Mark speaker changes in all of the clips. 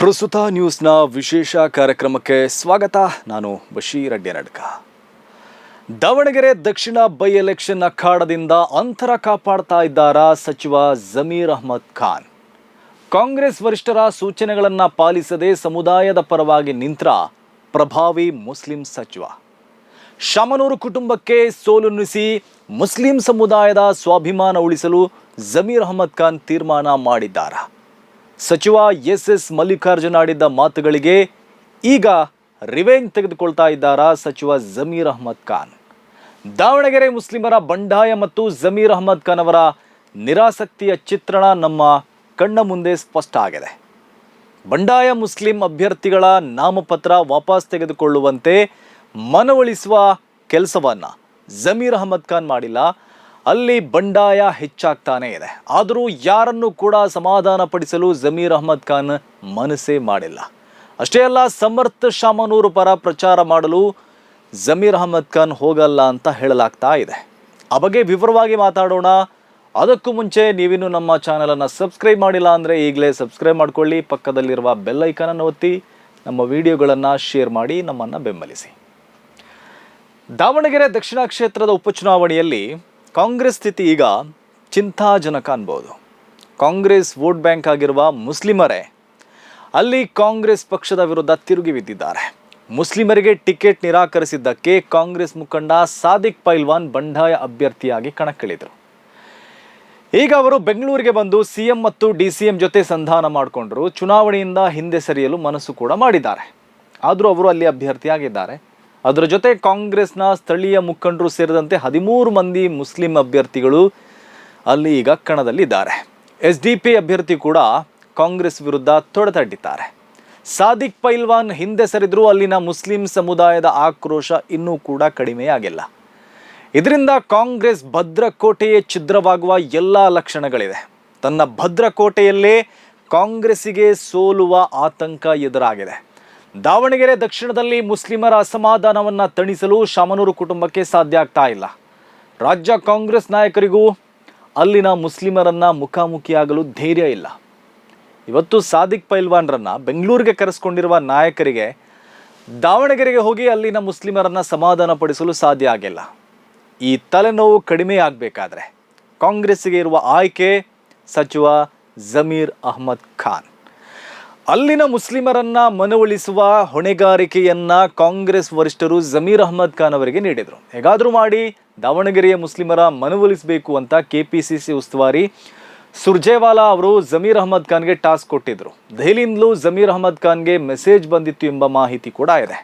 Speaker 1: ಪ್ರಸ್ತುತ ನ್ಯೂಸ್ನ ವಿಶೇಷ ಕಾರ್ಯಕ್ರಮಕ್ಕೆ ಸ್ವಾಗತ. ನಾನು ಬಶೀರ್ ಅಡ್ಯನಡ್ಕ. ದಾವಣಗೆರೆ ದಕ್ಷಿಣ ಬೈ ಎಲೆಕ್ಷನ್ ಅಖಾಡದಿಂದ ಅಂತರ ಕಾಪಾಡ್ತಾ ಇದ್ದಾರಾ ಸಚಿವ ಜಮೀರ್ ಅಹ್ಮದ್ ಖಾನ್. ಕಾಂಗ್ರೆಸ್ ವರಿಷ್ಠರ ಸೂಚನೆಗಳನ್ನು ಪಾಲಿಸದೆ ಸಮುದಾಯದ ಪರವಾಗಿ ನಿಂತ್ರ ಪ್ರಭಾವಿ ಮುಸ್ಲಿಂ ಸಚಿವ. ಶಾಮನೂರು ಕುಟುಂಬಕ್ಕೆ ಸೋಲುಣಿಸಿ ಮುಸ್ಲಿಂ ಸಮುದಾಯದ ಸ್ವಾಭಿಮಾನ ಉಳಿಸಲು ಜಮೀರ್ ಅಹ್ಮದ್ ಖಾನ್ ತೀರ್ಮಾನ ಮಾಡಿದ್ದಾರೆ. ಸಚಿವ ಎಸ್ ಮಲ್ಲಿಕಾರ್ಜುನ್ ಆಡಿದ್ದ ಮಾತುಗಳಿಗೆ ಈಗ ರಿವೆಂಜ್ ತೆಗೆದುಕೊಳ್ತಾ ಇದ್ದಾರಾ ಸಚಿವ ಜಮೀರ್ ಅಹ್ಮದ್ ಖಾನ್. ದಾವಣಗೆರೆ ಮುಸ್ಲಿಮರ ಬಂಡಾಯ ಮತ್ತು ಜಮೀರ್ ಅಹ್ಮದ್ ಖಾನ್ ಅವರ ನಿರಾಸಕ್ತಿಯ ಚಿತ್ರಣ ನಮ್ಮ ಕಣ್ಣ ಮುಂದೆ ಸ್ಪಷ್ಟ ಆಗಿದೆ. ಬಂಡಾಯ ಮುಸ್ಲಿಂ ಅಭ್ಯರ್ಥಿಗಳ ನಾಮಪತ್ರ ವಾಪಸ್ ತೆಗೆದುಕೊಳ್ಳುವಂತೆ ಮನವೊಲಿಸುವ ಕೆಲಸವನ್ನ ಜಮೀರ್ ಅಹ್ಮದ್ ಖಾನ್ ಮಾಡಿಲ್ಲ. ಅಲ್ಲಿ ಬಂಡಾಯ ಹೆಚ್ಚಾಗ್ತಾನೆ ಇದೆ. ಆದರೂ ಯಾರನ್ನು ಕೂಡ ಸಮಾಧಾನ ಪಡಿಸಲು ಜಮೀರ್ ಅಹ್ಮದ್ ಖಾನ್ ಮನಸ್ಸೇ ಮಾಡಿಲ್ಲ. ಅಷ್ಟೇ ಅಲ್ಲ, ಸಮರ್ಥ ಶಾಮನೂರು ಪರ ಪ್ರಚಾರ ಮಾಡಲು ಜಮೀರ್ ಅಹ್ಮದ್ ಖಾನ್ ಹೋಗಲ್ಲ ಅಂತ ಹೇಳಲಾಗ್ತಾ ಇದೆ. ಆ ಬಗ್ಗೆ ವಿವರವಾಗಿ ಮಾತಾಡೋಣ. ಅದಕ್ಕೂ ಮುಂಚೆ ನೀವಿನ್ನು ನಮ್ಮ ಚಾನಲನ್ನು ಸಬ್ಸ್ಕ್ರೈಬ್ ಮಾಡಿಲ್ಲ ಅಂದರೆ ಈಗಲೇ ಸಬ್ಸ್ಕ್ರೈಬ್ ಮಾಡ್ಕೊಳ್ಳಿ. ಪಕ್ಕದಲ್ಲಿರುವ ಬೆಲ್ ಐಕಾನನ್ನು ಒತ್ತಿ ನಮ್ಮ ವಿಡಿಯೋಗಳನ್ನು ಶೇರ್ ಮಾಡಿ ನಮ್ಮನ್ನು ಬೆಂಬಲಿಸಿ. ದಾವಣಗೆರೆ ದಕ್ಷಿಣ ಕ್ಷೇತ್ರದ ಉಪಚುನಾವಣೆಯಲ್ಲಿ ಕಾಂಗ್ರೆಸ್ ಸ್ಥಿತಿ ಈಗ ಚಿಂತಾಜನಕ ಅನ್ಬೋದು. ಕಾಂಗ್ರೆಸ್ ವೋಟ್ ಬ್ಯಾಂಕ್ ಆಗಿರುವ ಮುಸ್ಲಿಮರೇ ಅಲ್ಲಿ ಕಾಂಗ್ರೆಸ್ ಪಕ್ಷದ ವಿರುದ್ಧ ತಿರುಗಿ ಬಿದ್ದಿದ್ದಾರೆ. ಮುಸ್ಲಿಮರಿಗೆ ಟಿಕೆಟ್ ನಿರಾಕರಿಸಿದ್ದಕ್ಕೆ ಕಾಂಗ್ರೆಸ್ ಮುಖಂಡ ಸಾದಿಕ್ ಪೈಲ್ವಾನ್ ಬಂಡಾಯ ಅಭ್ಯರ್ಥಿಯಾಗಿ ಕಣಕ್ಕಿಳಿದರು. ಈಗ ಅವರು ಬೆಂಗಳೂರಿಗೆ ಬಂದು ಸಿಎಂ ಮತ್ತು ಡಿಸಿಎಂ ಜೊತೆ ಸಂಧಾನ ಮಾಡಿಕೊಂಡ್ರು. ಚುನಾವಣೆಯಿಂದ ಹಿಂದೆ ಸರಿಯಲು ಮನಸ್ಸು ಕೂಡ ಮಾಡಿದ್ದಾರೆ. ಆದರೂ ಅವರು ಅಲ್ಲಿ ಅಭ್ಯರ್ಥಿಯಾಗಿದ್ದಾರೆ. ಅದರ ಜೊತೆ ಕಾಂಗ್ರೆಸ್ನ ಸ್ಥಳೀಯ ಮುಖಂಡರು ಸೇರಿದಂತೆ 13 ಮಂದಿ ಮುಸ್ಲಿಂ ಅಭ್ಯರ್ಥಿಗಳು ಅಲ್ಲಿ ಈಗ ಕಣದಲ್ಲಿದ್ದಾರೆ. SDP ಅಭ್ಯರ್ಥಿ ಕೂಡ ಕಾಂಗ್ರೆಸ್ ವಿರುದ್ಧ ತೊಡೆತಟ್ಟಿದ್ದಾರೆ. ಸಾದಿಕ್ ಪೈಲ್ವಾನ್ ಹಿಂದೆ ಸರಿದರೂ ಅಲ್ಲಿನ ಮುಸ್ಲಿಂ ಸಮುದಾಯದ ಆಕ್ರೋಶ ಇನ್ನೂ ಕೂಡ ಕಡಿಮೆಯಾಗಿಲ್ಲ. ಇದರಿಂದ ಕಾಂಗ್ರೆಸ್ ಭದ್ರಕೋಟೆಯೇ ಛಿದ್ರವಾಗುವ ಎಲ್ಲ ಲಕ್ಷಣಗಳಿದೆ. ತನ್ನ ಭದ್ರಕೋಟೆಯಲ್ಲೇ ಕಾಂಗ್ರೆಸ್ಸಿಗೆ ಸೋಲುವ ಆತಂಕ ಎದುರಾಗಿದೆ. ದಾವಣಗೆರೆ ದಕ್ಷಿಣದಲ್ಲಿ ಮುಸ್ಲಿಮರ ಅಸಮಾಧಾನವನ್ನು ತಣಿಸಲು ಶಾಮನೂರು ಕುಟುಂಬಕ್ಕೆ ಸಾಧ್ಯ ಆಗ್ತಾ ಇಲ್ಲ. ರಾಜ್ಯ ಕಾಂಗ್ರೆಸ್ ನಾಯಕರಿಗೂ ಅಲ್ಲಿನ ಮುಸ್ಲಿಮರನ್ನ ಮುಖಾಮುಖಿಯಾಗಲು ಧೈರ್ಯ ಇಲ್ಲ. ಇವತ್ತು ಸಾದಿಕ್ ಪೈಲ್ವಾನ್ರನ್ನ ಬೆಂಗಳೂರಿಗೆ ಕರೆಸ್ಕೊಂಡಿರುವ ನಾಯಕರಿಗೆ ದಾವಣಗೆರೆಗೆ ಹೋಗಿ ಅಲ್ಲಿನ ಮುಸ್ಲಿಮರನ್ನ ಸಮಾಧಾನ ಪಡಿಸಲು ಸಾಧ್ಯ ಆಗಿಲ್ಲ. ಈ ತಲೆನೋವು ಕಡಿಮೆ ಆಗಬೇಕಾದ್ರೆ ಕಾಂಗ್ರೆಸ್ಸಿಗೆ ಇರುವ ಆಯ್ಕೆ ಸಚಿವ ಜಮೀರ್ ಅಹ್ಮದ್ ಖಾನ್. ಅಲ್ಲಿನ ಮುಸ್ಲಿಮರನ್ನ ಮನವೊಲಿಸುವ ಹೊಣೆಗಾರಿಕೆಯನ್ನ ಕಾಂಗ್ರೆಸ್ ವರಿಷ್ಠರು ಜಮೀರ್ ಅಹ್ಮದ್ ಖಾನ್ ಅವರಿಗೆ ನೀಡಿದರು. ಹೇಗಾದರೂ ಮಾಡಿ ದಾವಣಗೆರೆಯ ಮುಸ್ಲಿಮರ ಮನವೊಲಿಸಬೇಕು ಅಂತ KPCC ಉಸ್ತುವಾರಿ ಸುರ್ಜೇವಾಲಾ ಅವರು ಜಮೀರ್ ಅಹ್ಮದ್ ಖಾನ್ಗೆ ಟಾಸ್ಕ್ ಕೊಟ್ಟಿದ್ರು. ದೆಹಲಿಯಿಂದಲೂ ಜಮೀರ್ ಅಹ್ಮದ್ ಖಾನ್ಗೆ ಮೆಸೇಜ್ ಬಂದಿತ್ತು ಎಂಬ ಮಾಹಿತಿ ಕೂಡ ಇದೆ.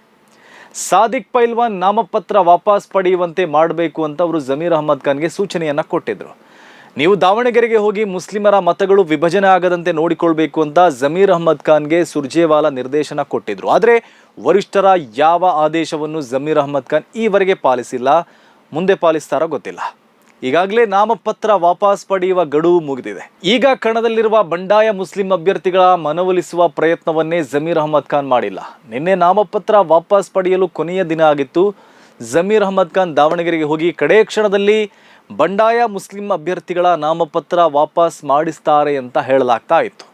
Speaker 1: ಸಾದಿಕ್ ಪೈಲ್ವಾನ್ ನಾಮಪತ್ರ ವಾಪಸ್ ಪಡೆಯುವಂತೆ ಮಾಡಬೇಕು ಅಂತ ಅವರು ಜಮೀರ್ ಅಹ್ಮದ್ ಖಾನ್ಗೆ ಸೂಚನೆಯನ್ನ ಕೊಟ್ಟಿದ್ರು. ನೀವು ದಾವಣಗೆರೆಗೆ ಹೋಗಿ ಮುಸ್ಲಿಮರ ಮತಗಳು ವಿಭಜನೆ ಆಗದಂತೆ ನೋಡಿಕೊಳ್ಬೇಕು ಅಂತ ಜಮೀರ್ ಅಹ್ಮದ್ ಖಾನ್ಗೆ ಸುರ್ಜೇವಾಲಾ ನಿರ್ದೇಶನ ಕೊಟ್ಟಿದ್ರು. ಆದರೆ ವರಿಷ್ಠರ ಯಾವ ಆದೇಶವನ್ನು ಜಮೀರ್ ಅಹ್ಮದ್ ಖಾನ್ ಈವರೆಗೆ ಪಾಲಿಸಿಲ್ಲ. ಮುಂದೆ ಪಾಲಿಸ್ತಾರೋ ಗೊತ್ತಿಲ್ಲ. ಈಗಾಗಲೇ ನಾಮಪತ್ರ ವಾಪಸ್ ಪಡೆಯುವ ಗಡುವು ಮುಗಿದಿದೆ. ಈಗ ಕಣದಲ್ಲಿರುವ ಬಂಡಾಯ ಮುಸ್ಲಿಂ ಅಭ್ಯರ್ಥಿಗಳ ಮನವೊಲಿಸುವ ಪ್ರಯತ್ನವನ್ನೇ ಜಮೀರ್ ಅಹ್ಮದ್ ಖಾನ್ ಮಾಡಿಲ್ಲ. ನಿನ್ನೆ ನಾಮಪತ್ರ ವಾಪಸ್ ಪಡೆಯಲು ಕೊನೆಯ ದಿನ ಆಗಿತ್ತು. ಜಮೀರ್ ಅಹ್ಮದ್ ಖಾನ್ ದಾವಣಗೆರೆಗೆ ಹೋಗಿ ಕಡೇ ಕ್ಷಣದಲ್ಲಿ ಬಂಡಾಯ ಮುಸ್ಲಿಂ ಅಭ್ಯರ್ಥಿಗಳ ನಾಮಪತ್ರ ವಾಪಸ್ ಮಾಡಿಸ್ತಾರೆ ಅಂತ ಹೇಳಲಾಗ್ತಾ ಇತ್ತು.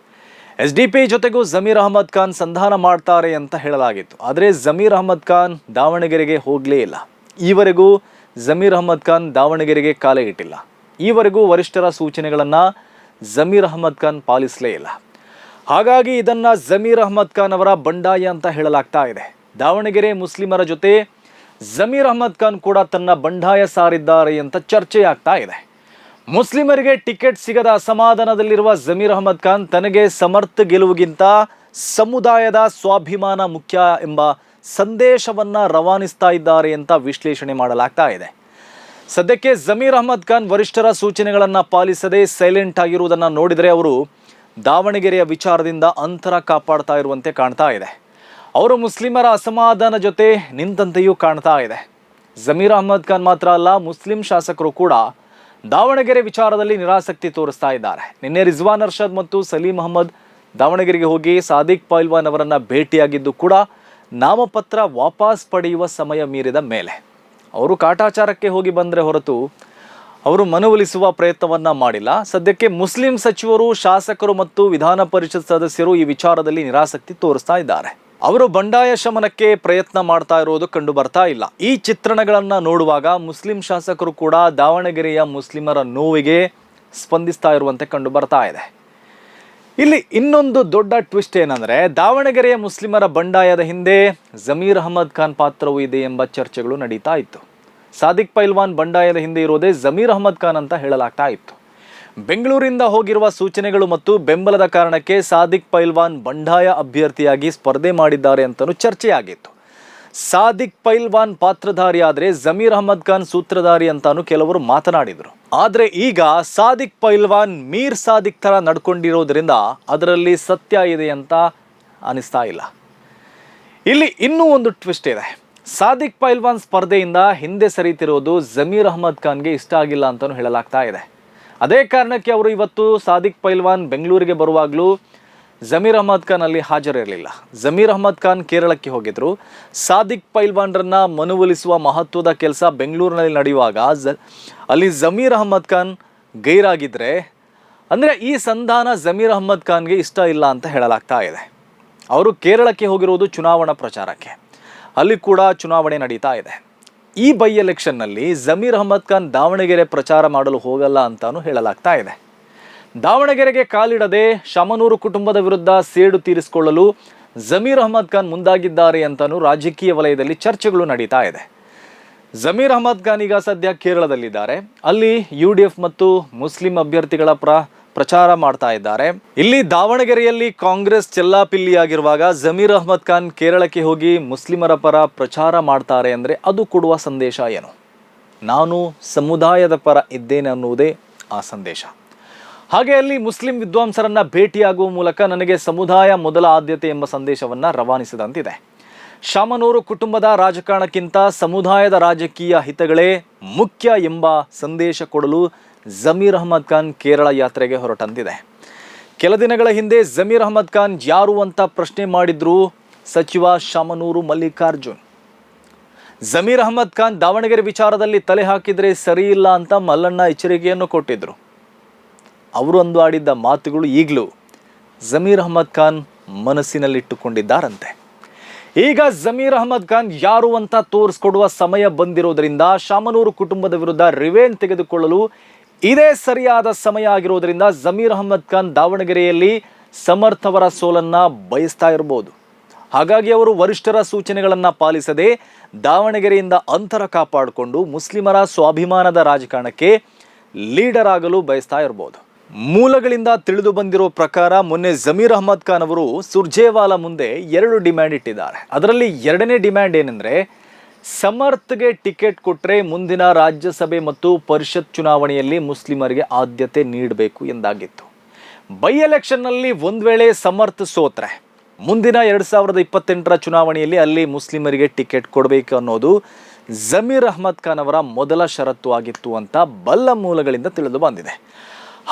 Speaker 1: SDP ಜೊತೆಗೂ ಜಮೀರ್ ಅಹ್ಮದ್ ಖಾನ್ ಸಂಧಾನ ಮಾಡ್ತಾರೆ ಅಂತ ಹೇಳಲಾಗಿತ್ತು. ಆದರೆ ಜಮೀರ್ ಅಹ್ಮದ್ ಖಾನ್ ದಾವಣಗೆರೆಗೆ ಹೋಗಲೇ ಇಲ್ಲ. ಈವರೆಗೂ ಜಮೀರ್ ಅಹ್ಮದ್ ಖಾನ್ ದಾವಣಗೆರೆಗೆ ಕಾಲೇ ಇಟ್ಟಿಲ್ಲ. ಈವರೆಗೂ ವರಿಷ್ಠರ ಸೂಚನೆಗಳನ್ನು ಜಮೀರ್ ಅಹ್ಮದ್ ಖಾನ್ ಪಾಲಿಸಲೇ ಇಲ್ಲ. ಹಾಗಾಗಿ ಇದನ್ನು ಜಮೀರ್ ಅಹ್ಮದ್ ಖಾನ್ ಅವರ ಬಂಡಾಯ ಅಂತ ಹೇಳಲಾಗ್ತಾ ಇದೆ. ದಾವಣಗೆರೆ ಮುಸ್ಲಿಮರ ಜೊತೆ ಜಮೀರ್ ಅಹ್ಮದ್ ಖಾನ್ ಕೂಡ ತನ್ನ ಬಂಡಾಯ ಸಾರಿದ್ದಾರೆ ಅಂತ ಚರ್ಚೆ ಆಗ್ತಾ ಇದೆ. ಮುಸ್ಲಿಮರಿಗೆ ಟಿಕೆಟ್ ಸಿಗದ ಅಸಮಾಧಾನದಲ್ಲಿರುವ ಜಮೀರ್ ಅಹ್ಮದ್ ಖಾನ್ ತನಗೆ ಸಮರ್ಥ ಗೆಲುವಿಗಿಂತ ಸಮುದಾಯದ ಸ್ವಾಭಿಮಾನ ಮುಖ್ಯ ಎಂಬ ಸಂದೇಶವನ್ನ ರವಾನಿಸ್ತಾ ಇದ್ದಾರೆ ಅಂತ ವಿಶ್ಲೇಷಣೆ ಮಾಡಲಾಗ್ತಾ ಇದೆ. ಸದ್ಯಕ್ಕೆ ಜಮೀರ್ ಅಹ್ಮದ್ ಖಾನ್ ವರಿಷ್ಠರ ಸೂಚನೆಗಳನ್ನು ಪಾಲಿಸದೆ ಸೈಲೆಂಟ್ ಆಗಿರುವುದನ್ನು ನೋಡಿದರೆ ಅವರು ದಾವಣಗೆರೆಯ ವಿಚಾರದಿಂದ ಅಂತರ ಕಾಪಾಡ್ತಾ ಇರುವಂತೆ ಕಾಣ್ತಾ ಇದೆ. ಅವರು ಮುಸ್ಲಿಮರ ಅಸಮಾಧಾನ ಜೊತೆ ನಿಂತಂತೆಯೂ ಕಾಣ್ತಾ ಇದೆ. ಜಮೀರ್ ಅಹ್ಮದ್ ಖಾನ್ ಮಾತ್ರ ಅಲ್ಲ, ಮುಸ್ಲಿಂ ಶಾಸಕರು ಕೂಡ ದಾವಣಗೆರೆ ವಿಚಾರದಲ್ಲಿ ನಿರಾಸಕ್ತಿ ತೋರಿಸ್ತಾ ಇದ್ದಾರೆ. ನಿನ್ನೆ ರಿಜ್ವಾನ್ ಅರ್ಷದ್ ಮತ್ತು ಸಲೀಂ ಅಹ್ಮದ್ ದಾವಣಗೆರೆಗೆ ಹೋಗಿ ಸಾದಿಕ್ ಪೈಲ್ವಾನ್ ಅವರನ್ನ ಭೇಟಿಯಾಗಿದ್ದು ಕೂಡ ನಾಮಪತ್ರ ವಾಪಸ್ ಪಡೆಯುವ ಸಮಯ ಮೀರಿದ ಮೇಲೆ. ಅವರು ಕಾಟಾಚಾರಕ್ಕೆ ಹೋಗಿ ಬಂದರೆ ಹೊರತು ಅವರು ಮನವೊಲಿಸುವ ಪ್ರಯತ್ನವನ್ನ ಮಾಡಿಲ್ಲ. ಸದ್ಯಕ್ಕೆ ಮುಸ್ಲಿಂ ಸಚಿವರು, ಶಾಸಕರು ಮತ್ತು ವಿಧಾನ ಪರಿಷತ್ ಸದಸ್ಯರು ಈ ವಿಚಾರದಲ್ಲಿ ನಿರಾಸಕ್ತಿ ತೋರಿಸ್ತಾ ಇದ್ದಾರೆ. ಅವರು ಬಂಡಾಯ ಶಮನಕ್ಕೆ ಪ್ರಯತ್ನ ಮಾಡ್ತಾ ಇರೋದು ಕಂಡು ಬರ್ತಾ ಇಲ್ಲ. ಈ ಚಿತ್ರಣಗಳನ್ನ ನೋಡುವಾಗ ಮುಸ್ಲಿಂ ಶಾಸಕರು ಕೂಡ ದಾವಣಗೆರೆಯ ಮುಸ್ಲಿಮರ ನೋವಿಗೆ ಸ್ಪಂದಿಸ್ತಾ ಇರುವಂತೆ ಕಂಡು ಬರ್ತಾ ಇದೆ. ಇಲ್ಲಿ ಇನ್ನೊಂದು ದೊಡ್ಡ ಟ್ವಿಸ್ಟ್ ಏನಂದ್ರೆ, ದಾವಣಗೆರೆಯ ಮುಸ್ಲಿಮರ ಬಂಡಾಯದ ಹಿಂದೆ ಜಮೀರ್ ಅಹಮದ್ ಖಾನ್ ಪಾತ್ರವೂ ಇದೆ ಎಂಬ ಚರ್ಚೆಗಳು ನಡೀತಾ ಇತ್ತು. ಸಾದಿಕ್ ಪೈಲ್ವಾನ್ ಬಂಡಾಯದ ಹಿಂದೆ ಇರೋದೇ ಜಮೀರ್ ಅಹಮದ್ ಖಾನ್ ಅಂತ ಹೇಳಲಾಗ್ತಾ ಇತ್ತು. ಬೆಂಗಳೂರಿಂದ ಹೋಗಿರುವ ಸೂಚನೆಗಳು ಮತ್ತು ಬೆಂಬಲದ ಕಾರಣಕ್ಕೆ ಸಾದಿಕ್ ಪೈಲ್ವಾನ್ ಬಂಡಾಯ ಅಭ್ಯರ್ಥಿಯಾಗಿ ಸ್ಪರ್ಧೆ ಮಾಡಿದ್ದಾರೆ ಅಂತಲೂ ಚರ್ಚೆಯಾಗಿತ್ತು. ಸಾದಿಕ್ ಪೈಲ್ವಾನ್ ಪಾತ್ರಧಾರಿ ಆದರೆ ಜಮೀರ್ ಅಹಮದ್ ಖಾನ್ ಸೂತ್ರಧಾರಿ ಅಂತಾನು ಕೆಲವರು ಮಾತನಾಡಿದರು. ಆದರೆ ಈಗ ಸಾದಿಕ್ ಪೈಲ್ವಾನ್ ಮೀರ್ ಸಾದಿಕ್ ಥರ ನಡ್ಕೊಂಡಿರೋದ್ರಿಂದ ಅದರಲ್ಲಿ ಸತ್ಯ ಇದೆ ಅಂತ ಅನಿಸ್ತಾ ಇಲ್ಲ. ಇಲ್ಲಿ ಇನ್ನೂ ಒಂದು ಟ್ವಿಸ್ಟ್ ಇದೆ. ಸಾದಿಕ್ ಪೈಲ್ವಾನ್ ಸ್ಪರ್ಧೆಯಿಂದ ಹಿಂದೆ ಸರಿತಿರೋದು ಜಮೀರ್ ಅಹಮದ್ ಖಾನ್ಗೆ ಇಷ್ಟ ಆಗಿಲ್ಲ ಅಂತಲೂ ಹೇಳಲಾಗ್ತಾ ಇದೆ. ಅದೇ ಕಾರಣಕ್ಕೆ ಅವರು ಇವತ್ತು ಸಾದಿಕ್ ಪೈಲ್ವಾನ್ ಬೆಂಗಳೂರಿಗೆ ಬರುವಾಗಲೂ ಜಮೀರ್ ಅಹಮದ್ ಖಾನ್ ಅಲ್ಲಿ ಹಾಜರಿರಲಿಲ್ಲ. ಜಮೀರ್ ಅಹಮದ್ ಖಾನ್ ಕೇರಳಕ್ಕೆ ಹೋಗಿದ್ರು. ಸಾದಿಕ್ ಪೈಲ್ವಾನ್ರನ್ನ ಮನವೊಲಿಸುವ ಮಹತ್ವದ ಕೆಲಸ ಬೆಂಗಳೂರಿನಲ್ಲಿ ನಡೆಯುವಾಗ ಅಲ್ಲಿ ಜಮೀರ್ ಅಹಮದ್ ಖಾನ್ ಗೈರಾಗಿದ್ದರೆ, ಅಂದರೆ ಈ ಸಂಧಾನ ಜಮೀರ್ ಅಹಮದ್ ಖಾನ್ಗೆ ಇಷ್ಟ ಇಲ್ಲ ಅಂತ ಹೇಳಲಾಗ್ತಾ ಇದೆ. ಅವರು ಕೇರಳಕ್ಕೆ ಹೋಗಿರೋದು ಚುನಾವಣಾ ಪ್ರಚಾರಕ್ಕೆ, ಅಲ್ಲಿ ಕೂಡ ಚುನಾವಣೆ ನಡೀತಾ ಇದೆ. ಈ ಬೈ ಎಲೆಕ್ಷನ್ನಲ್ಲಿ ಜಮೀರ್ ಅಹಮದ್ ಖಾನ್ ದಾವಣಗೆರೆ ಪ್ರಚಾರ ಮಾಡಲು ಹೋಗಲ್ಲ ಅಂತಾನು ಹೇಳಲಾಗ್ತಾ ಇದೆ. ದಾವಣಗೆರೆಗೆ ಕಾಲಿಡದೆ ಶಾಮನೂರು ಕುಟುಂಬದ ವಿರುದ್ಧ ಸೇಡು ತೀರಿಸಿಕೊಳ್ಳಲು ಜಮೀರ್ ಅಹಮದ್ ಖಾನ್ ಮುಂದಾಗಿದ್ದಾರೆ ಅಂತಾನು ರಾಜಕೀಯ ವಲಯದಲ್ಲಿ ಚರ್ಚೆಗಳು ನಡೀತಾ ಇದೆ. ಜಮೀರ್ ಅಹಮದ್ ಖಾನ್ ಈಗ ಸದ್ಯ ಕೇರಳದಲ್ಲಿದ್ದಾರೆ. ಅಲ್ಲಿ UDF ಮತ್ತು ಮುಸ್ಲಿಂ ಅಭ್ಯರ್ಥಿಗಳ ಪ್ರಚಾರ ಮಾಡ್ತಾ ಇದ್ದಾರೆ. ಇಲ್ಲಿ ದಾವಣಗೆರೆಯಲ್ಲಿ ಕಾಂಗ್ರೆಸ್ ಚೆಲ್ಲಾಪಿಲ್ಲಿಯಾಗಿರುವಾಗ ಜಮೀರ್ ಅಹಮದ್ ಖಾನ್ ಕೇರಳಕ್ಕೆ ಹೋಗಿ ಮುಸ್ಲಿಮರ ಪರ ಪ್ರಚಾರ ಮಾಡ್ತಾರೆ ಅಂದರೆ ಅದು ಕೊಡುವ ಸಂದೇಶ ಏನು? ನಾನು ಸಮುದಾಯದ ಪರ ಇದ್ದೇನೆ ಅನ್ನುವುದೇ ಆ ಸಂದೇಶ. ಹಾಗೆ ಅಲ್ಲಿ ಮುಸ್ಲಿಂ ವಿದ್ವಾಂಸರನ್ನ ಭೇಟಿಯಾಗುವ ಮೂಲಕ ನನಗೆ ಸಮುದಾಯ ಮೊದಲ ಆದ್ಯತೆ ಎಂಬ ಸಂದೇಶವನ್ನ ರವಾನಿಸಿದಂತಿದೆ. ಶಾಮನೂರು ಕುಟುಂಬದ ರಾಜಕಾರಣಕ್ಕಿಂತ ಸಮುದಾಯದ ರಾಜಕೀಯ ಹಿತಗಳೇ ಮುಖ್ಯ ಎಂಬ ಸಂದೇಶ ಕೊಡಲು ಜಮೀರ್ ಅಹಮದ್ ಖಾನ್ ಕೇರಳ ಯಾತ್ರೆಗೆ ಹೊರಟಂತಿದೆ. ಕೆಲ ದಿನಗಳ ಹಿಂದೆ ಜಮೀರ್ ಅಹಮದ್ ಖಾನ್ ಯಾರು ಅಂತ ಪ್ರಶ್ನೆ ಮಾಡಿದ್ರು ಸಚಿವ ಶಾಮನೂರು ಮಲ್ಲಿಕಾರ್ಜುನ್. ಜಮೀರ್ ಅಹಮದ್ ಖಾನ್ ದಾವಣಗೆರೆ ವಿಚಾರದಲ್ಲಿ ತಲೆ ಹಾಕಿದ್ರೆ ಸರಿ ಇಲ್ಲ ಅಂತ ಮಲ್ಲಣ್ಣ ಎಚ್ಚರಿಕೆಯನ್ನು ಕೊಟ್ಟಿದ್ರು. ಅವರು ಅಂದು ಆಡಿದ್ದ ಮಾತುಗಳು ಈಗಲೂ ಜಮೀರ್ ಅಹಮದ್ ಖಾನ್ ಮನಸ್ಸಿನಲ್ಲಿಟ್ಟುಕೊಂಡಿದ್ದಾರಂತೆ. ಈಗ ಜಮೀರ್ ಅಹಮದ್ ಖಾನ್ ಯಾರು ಅಂತ ತೋರಿಸ್ಕೊಡುವ ಸಮಯ ಬಂದಿರೋದ್ರಿಂದ ಶಾಮನೂರು ಕುಟುಂಬದ ವಿರುದ್ಧ ರಿವೆಂಜ್ ತೆಗೆದುಕೊಳ್ಳಲು ಇದೇ ಸರಿಯಾದ ಸಮಯ ಆಗಿರೋದ್ರಿಂದ ಜಮೀರ್ ಅಹಮದ್ ಖಾನ್ ದಾವಣಗೆರೆಯಲ್ಲಿ ಸಮರ್ಥವರ ಸೋಲನ್ನ ಬಯಸ್ತಾ ಇರಬಹುದು. ಹಾಗಾಗಿ ಅವರು ವರಿಷ್ಠರ ಸೂಚನೆಗಳನ್ನ ಪಾಲಿಸದೆ ದಾವಣಗೆರೆಯಿಂದ ಅಂತರ ಕಾಪಾಡಿಕೊಂಡು ಮುಸ್ಲಿಮರ ಸ್ವಾಭಿಮಾನದ ರಾಜಕಾರಣಕ್ಕೆ ಲೀಡರ್ ಆಗಲು ಬಯಸ್ತಾ ಇರಬಹುದು. ಮೂಲಗಳಿಂದ ತಿಳಿದು ಬಂದಿರೋ ಪ್ರಕಾರ ಮೊನ್ನೆ ಜಮೀರ್ ಅಹಮದ್ ಖಾನ್ ಅವರು ಸುರ್ಜೇವಾಲಾ ಮುಂದೆ 2 ಡಿಮ್ಯಾಂಡ್ ಇಟ್ಟಿದ್ದಾರೆ. ಅದರಲ್ಲಿ 2ನೇ ಡಿಮ್ಯಾಂಡ್ ಏನೆಂದರೆ, ಸಮರ್ಥ್ಗೆ ಟಿಕೆಟ್ ಕೊಟ್ಟರೆ ಮುಂದಿನ ರಾಜ್ಯಸಭೆ ಮತ್ತು ಪರಿಷತ್ ಚುನಾವಣೆಯಲ್ಲಿ ಮುಸ್ಲಿಮರಿಗೆ ಆದ್ಯತೆ ನೀಡಬೇಕು ಎಂದಾಗಿತ್ತು. ಬೈ ಎಲೆಕ್ಷನ್ನಲ್ಲಿ ಒಂದು ವೇಳೆ ಸಮರ್ಥ್ ಸೋತ್ರೆ ಮುಂದಿನ 2028ರ ಚುನಾವಣೆಯಲ್ಲಿ ಅಲ್ಲಿ ಮುಸ್ಲಿಮರಿಗೆ ಟಿಕೆಟ್ ಕೊಡಬೇಕು ಅನ್ನೋದು ಜಮೀರ್ ಅಹಮದ್ ಖಾನ್ ಅವರ ಮೊದಲ ಷರತ್ತು ಆಗಿತ್ತು ಅಂತ ಬಲ್ಲ ಮೂಲಗಳಿಂದ ತಿಳಿದು ಬಂದಿದೆ.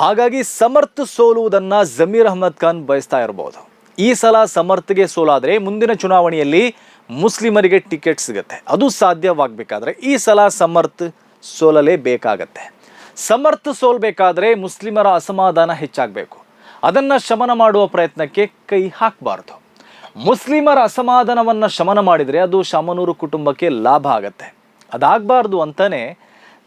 Speaker 1: ಹಾಗಾಗಿ ಸಮರ್ಥ್ ಸೋಲುವುದನ್ನ ಜಮೀರ್ ಅಹಮದ್ ಖಾನ್ ಬಯಸ್ತಾ ಇರಬಹುದು. ಈ ಸಲ ಸಮರ್ಥ್ಗೆ ಸೋಲಾದರೆ ಮುಂದಿನ ಚುನಾವಣೆಯಲ್ಲಿ ಮುಸ್ಲಿಮರಿಗೆ ಟಿಕೆಟ್ ಸಿಗುತ್ತೆ. ಅದು ಸಾಧ್ಯವಾಗಬೇಕಾದ್ರೆ ಈ ಸಲ ಸಮರ್ಥ್ ಸೋಲಲೇಬೇಕಾಗತ್ತೆ. ಸಮರ್ಥ್ ಸೋಲ್ಬೇಕಾದ್ರೆ ಮುಸ್ಲಿಮರ ಅಸಮಾಧಾನ ಹೆಚ್ಚಾಗಬೇಕು. ಅದನ್ನು ಶಮನ ಮಾಡುವ ಪ್ರಯತ್ನಕ್ಕೆ ಕೈ ಹಾಕಬಾರ್ದು. ಮುಸ್ಲಿಮರ ಅಸಮಾಧಾನವನ್ನು ಶಮನ ಮಾಡಿದರೆ ಅದು ಶಾಮನೂರು ಕುಟುಂಬಕ್ಕೆ ಲಾಭ ಆಗತ್ತೆ. ಅದಾಗಬಾರ್ದು ಅಂತಾನೆ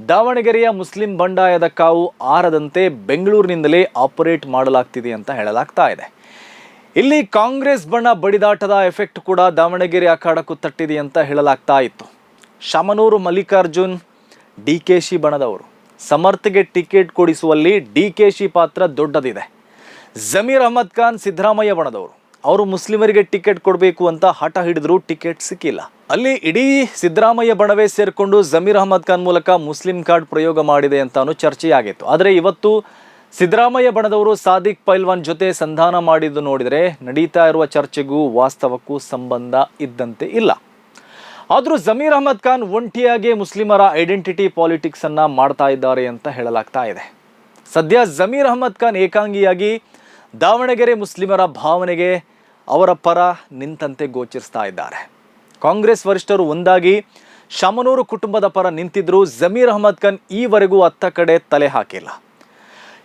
Speaker 1: ದಾವಣಗೆರೆಯ ಮುಸ್ಲಿಂ ಬಂಡಾಯದ ಕಾವು ಆರದಂತೆ ಬೆಂಗಳೂರಿನಿಂದಲೇ ಆಪರೇಟ್ ಮಾಡಲಾಗ್ತಿದೆ ಅಂತ ಹೇಳಲಾಗ್ತಾ ಇದೆ. ಇಲ್ಲಿ ಕಾಂಗ್ರೆಸ್ ಬಣ ಬಡಿದಾಟದ ಎಫೆಕ್ಟ್ ಕೂಡ ದಾವಣಗೆರೆ ಅಖಾಡಕ್ಕೂ ತಟ್ಟಿದೆ ಅಂತ ಹೇಳಲಾಗ್ತಾ ಇತ್ತು. ಶಾಮನೂರು ಮಲ್ಲಿಕಾರ್ಜುನ್ DKC ಬಣದವರು. ಸಮರ್ಥ್ಗೆ ಟಿಕೆಟ್ ಕೊಡಿಸುವಲ್ಲಿ DKC ಪಾತ್ರ ದೊಡ್ಡದಿದೆ. ಜಮೀರ್ ಅಹಮದ್ ಖಾನ್ ಸಿದ್ದರಾಮಯ್ಯ ಬಣದವರು. ಅವರು ಮುಸ್ಲಿಮರಿಗೆ ಟಿಕೆಟ್ ಕೊಡಬೇಕು ಅಂತ ಹಠ ಹಿಡಿದ್ರು, ಟಿಕೆಟ್ ಸಿಕ್ಕಿಲ್ಲ. ಅಲ್ಲಿ ಇಡೀ ಸಿದ್ದರಾಮಯ್ಯ ಬಣವೇ ಸೇರಿಕೊಂಡು ಜಮೀರ್ ಅಹಮದ್ ಖಾನ್ ಮೂಲಕ ಮುಸ್ಲಿಂ ಕಾರ್ಡ್ ಪ್ರಯೋಗ ಮಾಡಿದೆ ಅಂತಾನು ಚರ್ಚೆಯಾಗಿತ್ತು. ಆದರೆ ಇವತ್ತು ಸಿದ್ದರಾಮಯ್ಯ ಬಣದವರು ಸಾದಿಕ್ ಪೈಲ್ವಾನ್ ಜೊತೆ ಸಂಧಾನ ಮಾಡಿದ್ದು ನೋಡಿದರೆ ನಡೀತಾ ಇರುವ ಚರ್ಚೆಗೂ ವಾಸ್ತವಕ್ಕೂ ಸಂಬಂಧ ಇದ್ದಂತೆ ಇಲ್ಲ. ಆದರೂ ಜಮೀರ್ ಅಹಮದ್ ಖಾನ್ ಒಂಟಿಯಾಗಿ ಮುಸ್ಲಿಮರ ಐಡೆಂಟಿಟಿ ಪಾಲಿಟಿಕ್ಸ್ ಅನ್ನ ಮಾಡ್ತಾ ಇದ್ದಾರೆ ಅಂತ ಹೇಳಲಾಗ್ತಾ ಇದೆ. ಸದ್ಯ ಜಮೀರ್ ಅಹಮದ್ ಖಾನ್ ಏಕಾಂಗಿಯಾಗಿ ದಾವಣಗೆರೆ ಮುಸ್ಲಿಮರ ಭಾವನೆಗೆ ಅವರ ಪರ ನಿಂತಂತೆ ಗೋಚರಿಸ್ತಾ ಇದ್ದಾರೆ. ಕಾಂಗ್ರೆಸ್ ವರಿಷ್ಠರು ಒಂದಾಗಿ ಶಾಮನೂರು ಕುಟುಂಬದ ಪರ ನಿಂತಿದ್ರು. ಜಮೀರ್ ಅಹ್ಮದ್ ಖಾನ್ ಈವರೆಗೂ ಅತ್ತ ಕಡೆ ತಲೆ ಹಾಕಿಲ್ಲ.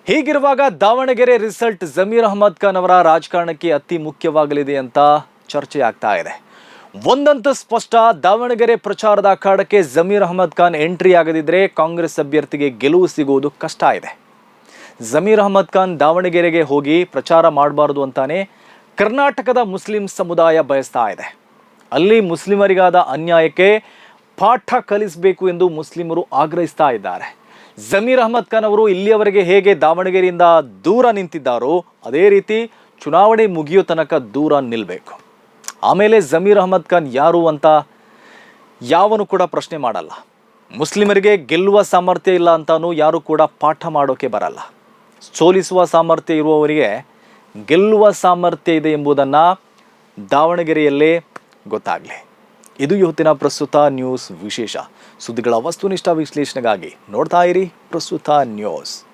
Speaker 1: ಹೀಗಿರುವಾಗ ದಾವಣಗೆರೆ ರಿಸಲ್ಟ್ ಜಮೀರ್ ಅಹ್ಮದ್ ಖಾನ್ ಅವರ ರಾಜಕಾರಣಕ್ಕೆ ಅತಿ ಮುಖ್ಯವಾಗಲಿದೆ ಅಂತ ಚರ್ಚೆ ಆಗ್ತಾ ಇದೆ. ಒಂದಂತೂ ಸ್ಪಷ್ಟ, ದಾವಣಗೆರೆ ಪ್ರಚಾರದ ಅಖಾಡಕ್ಕೆ ಜಮೀರ್ ಅಹ್ಮದ್ ಖಾನ್ ಎಂಟ್ರಿ ಆಗದಿದ್ರೆ ಕಾಂಗ್ರೆಸ್ ಅಭ್ಯರ್ಥಿಗೆ ಗೆಲುವು ಸಿಗುವುದು ಕಷ್ಟ ಇದೆ. ಜಮೀರ್ ಅಹ್ಮದ್ ಖಾನ್ ದಾವಣಗೆರೆಗೆ ಹೋಗಿ ಪ್ರಚಾರ ಮಾಡಬಾರದು ಅಂತಾನೆ ಕರ್ನಾಟಕದ ಮುಸ್ಲಿಂ ಸಮುದಾಯ ಬಯಸ್ತಾ ಇದೆ. ಅಲ್ಲಿ ಮುಸ್ಲಿಮರಿಗಾದ ಅನ್ಯಾಯಕ್ಕೆ ಪಾಠ ಕಲಿಸಬೇಕು ಎಂದು ಮುಸ್ಲಿಮರು ಆಗ್ರಹಿಸ್ತಾ ಇದ್ದಾರೆ. ಜಮೀರ್ ಅಹ್ಮದ್ ಖಾನ್ ಅವರು ಇಲ್ಲಿಯವರೆಗೆ ಹೇಗೆ ದಾವಣಗೆರೆಯಿಂದ ದೂರ ನಿಂತಿದ್ದಾರೋ ಅದೇ ರೀತಿ ಚುನಾವಣೆ ಮುಗಿಯೋ ತನಕ ದೂರ ನಿಲ್ಲಬೇಕು. ಆಮೇಲೆ ಜಮೀರ್ ಅಹ್ಮದ್ ಖಾನ್ ಯಾರು ಅಂತ ಯಾವನು ಕೂಡ ಪ್ರಶ್ನೆ ಮಾಡಲ್ಲ. ಮುಸ್ಲಿಮರಿಗೆ ಗೆಲ್ಲುವ ಸಾಮರ್ಥ್ಯ ಇಲ್ಲ ಅಂತಾನು ಯಾರು ಕೂಡ ಪಾಠ ಮಾಡೋಕೆ ಬರಲ್ಲ. ಸೋಲಿಸುವ ಸಾಮರ್ಥ್ಯ ಇರುವವರಿಗೆ ಗೆಲ್ಲುವ ಸಾಮರ್ಥ್ಯ ಇದೆ ಎಂಬುದನ್ನು ದಾವಣಗೆರೆಯಲ್ಲೇ ಗೊತ್ತಾಗಲಿ. ಇದು ಇವತ್ತಿನ ಪ್ರಸ್ತುತ ನ್ಯೂಸ್ ವಿಶೇಷ. ಸುದ್ದಿಗಳ ವಸ್ತುನಿಷ್ಠ ವಿಶ್ಲೇಷಣೆಗಾಗಿ ನೋಡ್ತಾ ಇರಿ ಪ್ರಸ್ತುತ ನ್ಯೂಸ್.